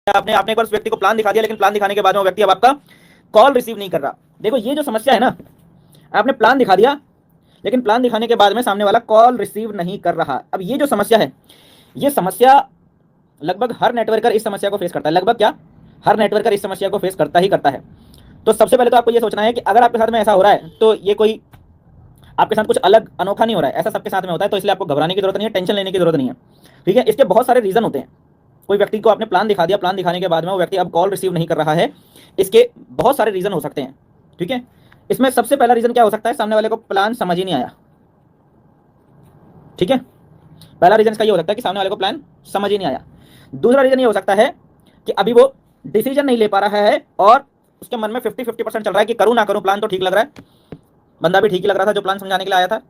आपने आपने एक बार उस व्यक्ति को प्लान दिखा दिया, लेकिन प्लान दिखाने के बाद में वो व्यक्ति अब आपका कॉल रिसीव नहीं कर रहा। देखो ये जो समस्या है ना, आपने प्लान दिखा दिया लेकिन प्लान दिखाने के बाद में सामने वाला कॉल रिसीव नहीं कर रहा। अब ये जो समस्या है, ये समस्या लगभग हर नेटवर्कर इस समस्या को फेस करता है। लगभग क्या, हर नेटवर्कर इस समस्या को फेस करता ही करता है। तो सबसे पहले तो आपको ये सोचना है कि अगर आपके साथ में ऐसा हो रहा है तो ये कोई आपके साथ कुछ अलग अनोखा नहीं हो रहा है, ऐसा सबके साथ में होता है। तो इसलिए आपको घबराने की जरूरत नहीं है, टेंशन लेने की जरूरत नहीं है, ठीक है। इसके बहुत सारे रीजन होते हैं। कोई व्यक्ति को आपने प्लान दिखा दिया, प्लान दिखाने के बाद में वो व्यक्ति अब कॉल रिसीव नहीं कर रहा है, इसके बहुत सारे रीजन हो सकते हैं, ठीक है। इसमें सबसे पहला रीजन क्या हो सकता है, सामने वाले को प्लान समझ ही नहीं आया, ठीक है। पहला रीजन इसका ये हो सकता है कि सामने वाले को प्लान समझ ही नहीं आया। दूसरा रीजन ये हो सकता है कि अभी वो डिसीजन नहीं ले पा रहा है और उसके मन में 50-50% चल रहा है कि करूं ना करूं। प्लान तो ठीक लग रहा है, बंदा भी ठीक ही लग रहा था जो प्लान समझाने के लिए आया था,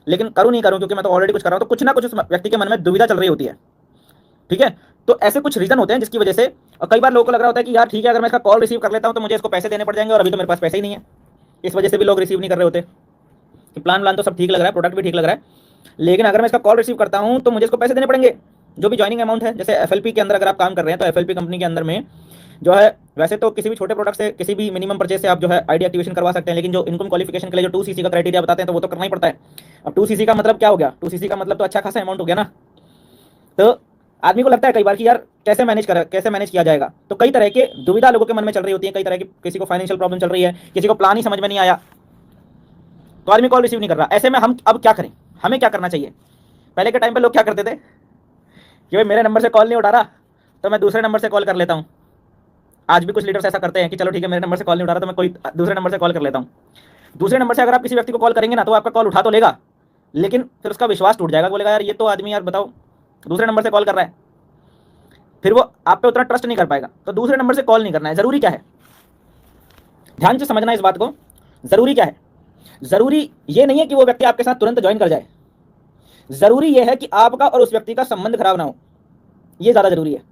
लेकिन करूं नहीं करूं क्योंकि मैं तो ऑलरेडी कुछ कर रहा हूं। तो कुछ ना कुछ उस व्यक्ति के मन में दुविधा चल रही होती है, ठीक है। तो ऐसे कुछ रीजन होते हैं जिसकी वजह से, और कई बार लोगों को लग रहा होता है कि यार ठीक है, अगर मैं इसका कॉल रिसीव कर लेता हूं तो मुझे इसको पैसे देने पड़ जाएंगे और अभी तो मेरे पास पैसे ही नहीं है। इस वजह से भी लोग रिसीव नहीं कर रहे होते कि प्लान तो सब ठीक लग रहा है, प्रोडक्ट भी ठीक लग रहा है, लेकिन अगर मैं इसका कॉल रिसीव करता हूं तो मुझे इसको पैसे देने पड़ेंगे, जो भी ज्वाइनिंग अमाउंट है। जैसे एफएलपी के अंदर अगर आप काम कर रहे हैं तो एफएलपी कंपनी के अंदर में जो है, वैसे तो किसी भी छोटे प्रोडक्ट से, किसी भी मिनिमम परचेज से आप जो है आईडी एक्टिवेशन करवा सकते हैं, लेकिन जो इनकम क्वालिफिकेशन के लिए जो 2cc का क्राइटेरिया बताते हैं तो वो तो करना ही पड़ता है। अब 2cc का मतलब क्या हो गया, 2cc का मतलब तो अच्छा खासा अमाउंट हो गया ना। तो आदमी को लगता है कई बार कि यार कैसे मैनेज किया जाएगा। तो कई तरह के दुविधा लोगों के मन में चल रही होती है, कई तरह की, किसी को फाइनेंशियल प्रॉब्लम चल रही है, किसी को प्लान ही समझ में नहीं आया, तो आदमी कॉल रिसीव नहीं कर रहा। ऐसे में हम अब क्या करें, हमें क्या करना चाहिए। पहले के टाइम पे लोग क्या करते थे कि भाई मेरे नंबर से कॉल नहीं उठा रहा तो मैं दूसरे नंबर से कॉल कर लेता हूँ। आज भी कुछ लीडर्स ऐसा करते हैं कि चलो ठीक है, मेरे नंबर से कॉल नहीं उठा रहा तो मैं कोई दूसरे नंबर से कॉल कर लेता हूँ। दूसरे नंबर से अगर आप किसी व्यक्ति को कॉल करेंगे ना तो आपका कॉल उठा तो लेगा, लेकिन फिर उसका विश्वास टूट जाएगा। बोलेगा यार ये तो आदमी, यार बताओ, दूसरे नंबर से कॉल कर रहा है, फिर वो आप पे उतना ट्रस्ट नहीं कर पाएगा। तो दूसरे नंबर से कॉल नहीं करना है। जरूरी क्या है, ध्यान से समझना इस बात को। जरूरी क्या है, जरूरी ये नहीं है कि वो व्यक्ति आपके साथ तुरंत ज्वाइन कर जाए, जरूरी यह है कि आपका और उस व्यक्ति का संबंध खराब ना हो, ये ज्यादा जरूरी है।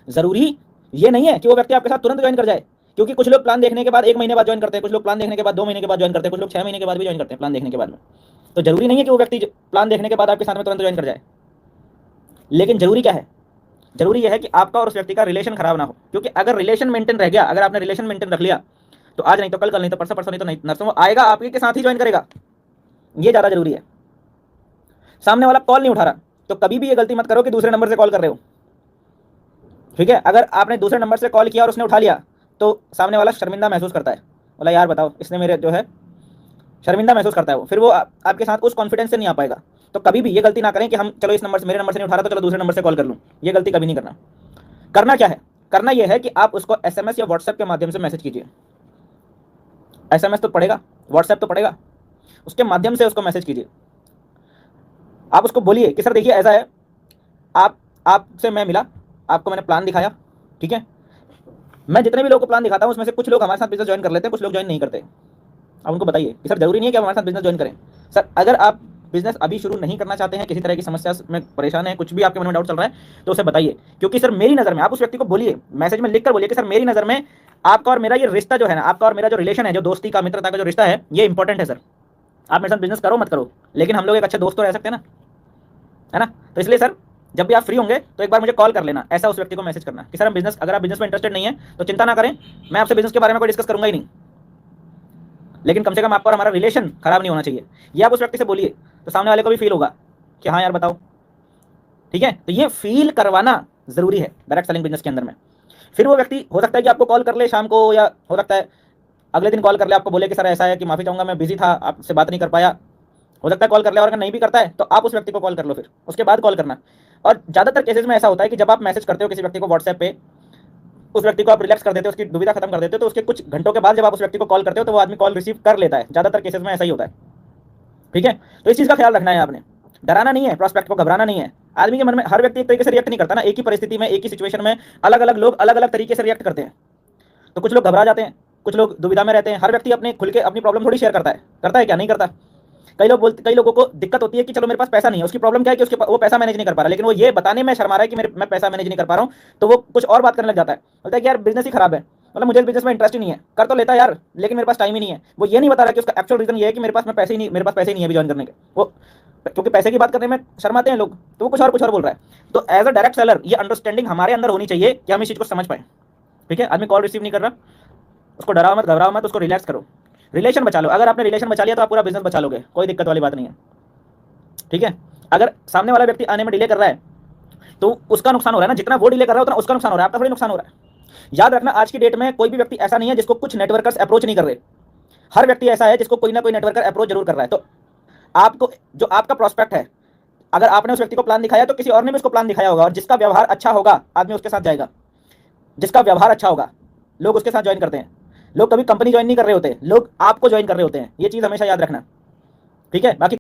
जरूरी ये नहीं है कि वो व्यक्ति आपके साथ तुरंत ज्वाइन कर जाए, क्योंकि कुछ लोग प्लान देखने के बाद 1 महीने बाद ज्वाइन करते हैं, कुछ लोग प्लान देखने के बाद 2 महीने के बाद ज्वाइन करते हैं, कुछ लोग 6 महीने के बाद भी ज्वाइन करते हैं प्लान देखने के बाद में। तो जरूरी नहीं है कि वो व्यक्ति प्लान देखने के बाद आपके साथ में तुरंत ज्वाइन कर जाए, लेकिन जरूरी क्या है, जरूरी यह है कि आपका और उस व्यक्ति का रिलेशन खराब ना हो। क्योंकि अगर रिलेशन मेंटेन रह गया, अगर आपने रिलेशन मेंटेन रख लिया, तो आज नहीं तो कल, कल नहीं तो परसों, परसों नहीं तो नहीं नरसों आएगा आपके के साथ ही ज्वाइन करेगा। ये ज्यादा जरूरी है। सामने वाला कॉल नहीं उठा रहा तो कभी भी ये गलती मत करो कि दूसरे नंबर से कॉल कर रहे हो, ठीक है। अगर आपने दूसरे नंबर से कॉल किया और उसने उठा लिया तो सामने वाला शर्मिंदा महसूस करता है, बोला यार बताओ इसने मेरे जो है, शर्मिंदा महसूस करता है वो, फिर वो आपके साथ उस कॉन्फिडेंस से नहीं आ पाएगा। तो कभी भी ये गलती ना करें कि हम चलो इस नंबर से, मेरे नंबर से नहीं उठा रहा तो चलो दूसरे नंबर से कॉल कर लूँ। ये गलती कभी नहीं करना। करना क्या है, करना यह है कि आप उसको एसएमएस या व्हाट्सएप के माध्यम से मैसेज कीजिए। एसएमएस तो पड़ेगा, व्हाट्सएप तो पड़ेगा, उसके माध्यम से उसको मैसेज कीजिए। आप उसको बोलिए कि सर देखिए ऐसा है, आपसे मैं मिला, आपको मैंने प्लान दिखाया, ठीक है। मैं जितने भी लोगों को प्लान दिखाता हूँ उसमें से कुछ लोग हमारे साथ बिजनेस ज्वाइन कर लेते हैं, कुछ लोग ज्वाइन नहीं करते। आप उनको बताइए कि सर जरूरी नहीं है कि आप हमारे साथ बिजनेस ज्वाइन करें। सर अगर आप बिजनेस अभी शुरू नहीं करना चाहते हैं, किसी तरह की समस्या में परेशान है, कुछ भी आपके मन में डाउट चल रहा है, तो उसे बताइए। क्योंकि सर मेरी नज़र में, आप उस व्यक्ति को बोलिए, मैसेज में लिखकर बोलिए कि सर मेरी नज़र में आपका और मेरा ये रिश्ता जो है ना, आपका और मेरा जो रिलेशन है, जो दोस्ती का, मित्रता का जो रिश्ता है, ये इंपॉर्टेंट है सर। आप मेरे साथ बिजनेस करो मत करो, लेकिन हम लोग एक अच्छे दोस्त तो रह सकते हैं ना, है ना। तो इसलिए सर जब भी आप फ्री होंगे तो एक बार मुझे कॉल कर लेना, ऐसा उस व्यक्ति को मैसेज करना कि सर हम बिजनेस, अगर आप बिजनेस में इंटरेस्टेड नहीं है तो चिंता ना करें, मैं आपसे बिजनेस के बारे में कोई डिस्कस करूंगा ही नहीं, लेकिन कम से कम आपका और हमारा रिलेशन खराब नहीं होना चाहिए। ये आप उस व्यक्ति से बोलिए, तो सामने वाले को भी फील होगा कि हाँ यार बताओ, ठीक है। तो ये फील करवाना जरूरी है डायरेक्ट सेलिंग बिजनेस के अंदर में। फिर वो व्यक्ति हो सकता है कि आपको कॉल कर ले शाम को, या हो सकता है अगले दिन कॉल कर ले, आपको बोले कि सर ऐसा है कि माफी चाहूंगा मैं बिजी था, आपसे बात नहीं कर पाया। हो सकता है कॉल कर ले, और अगर नहीं भी करता है तो आप उस व्यक्ति को कॉल कर लो, फिर उसके बाद कॉल करना। और ज़्यादातर केसेस में ऐसा होता है कि जब आप मैसेज करते हो किसी व्यक्ति को व्हाट्सएप पे, उस व्यक्ति को आप रिलैक्स कर देते हो, उसकी दुविधा खत्म कर देते हो, तो उसके कुछ घंटों के बाद जब आप उस व्यक्ति को कॉल करते हो तो वो आदमी कॉल रिसीव कर लेता है। ज़्यादातर केसेस में ऐसा ही होता है, ठीक है। तो इस चीज़ का ख्याल रखना है आपने। डराना नहीं है, प्रॉस्पेक्ट को घबराना नहीं है। आदमी के मन में हर व्यक्ति एक तरीके से रिएक्ट नहीं करता ना, एक ही परिस्थिति में, एक ही सिचुएशन में अलग अलग लोग अलग अलग तरीके से रिएक्ट करते हैं। तो कुछ लोग घबरा जाते हैं, कुछ लोग दुविधा में रहते हैं। हर व्यक्ति अपने खुल के अपनी प्रॉब्लम थोड़ी शेयर करता है क्या, नहीं करता। कई लोगों को दिक्कत होती है कि चलो मेरे पास पैसा नहीं है, उसकी प्रॉब्लम क्या है कि वो पैसा मैनेज नहीं कर पा रहा, लेकिन वो ये बताने में शर्मा रहा है कि मैं पैसा मैनेज नहीं कर पा रहा हूँ, तो वो कुछ और बात करने लग जाता है, बोलता है कि यार बिजनेस ही खराब है, मतलब मुझे इस बिजनेस में इंटरेस्ट ही नहीं है, कर तो लेता यार लेकिन मेरे पास टाइम ही नहीं है। वो ये नहीं बता रहा कि उसका एक्चुअल रीजन ये है कि मेरे पास पैसे ही नहीं है अभी ज्वाइन करने के। वो क्योंकि पैसे की बात करने में शर्माते हैं लोग, तो वो कुछ और बोल रहा है। तो एज अ डायरेक्ट सेलर ये अंडरस्टैंडिंग हमारे अंदर होनी चाहिए कि हम इस चीज को समझ पाए। ठीक है, आदमी कॉल रिसीव नहीं कर रहा, उसको डराओ मत, घबराओ मत, उसको रिलैक्स करो, रिलेशन बचा लो। अगर आपने रिलेशन बचा लिया तो आप पूरा बिजनेस बचा लोगे, कोई दिक्कत वाली बात नहीं है। ठीक है, अगर सामने वाला व्यक्ति आने में डिले कर रहा है तो उसका नुकसान हो रहा है ना, जितना वो डिले कर रहा है उतना उसका नुकसान हो रहा है, आपका थोड़ी नुकसान हो रहा है। याद रखना, आज की डेट में कोई भी व्यक्ति ऐसा नहीं है जिसको कुछ नेटवर्कर्स अप्रोच नहीं कर रहे। हर व्यक्ति ऐसा है जिसको कोई ना कोई नेटवर्कर अप्रोच जरूर कर रहा है। तो आपको जो आपका प्रोस्पेक्ट है, अगर आपने उस व्यक्ति को प्लान दिखाया तो किसी और ने भी उसको प्लान दिखाया होगा, और जिसका व्यवहार अच्छा होगा आदमी उसके साथ जाएगा। जिसका व्यवहार अच्छा होगा लोग उसके साथ ज्वाइन करते हैं। लोग कभी कंपनी ज्वाइन नहीं कर रहे होते, लोग आपको ज्वाइन कर रहे होते हैं, ये चीज हमेशा याद रखना। ठीक है, बाकी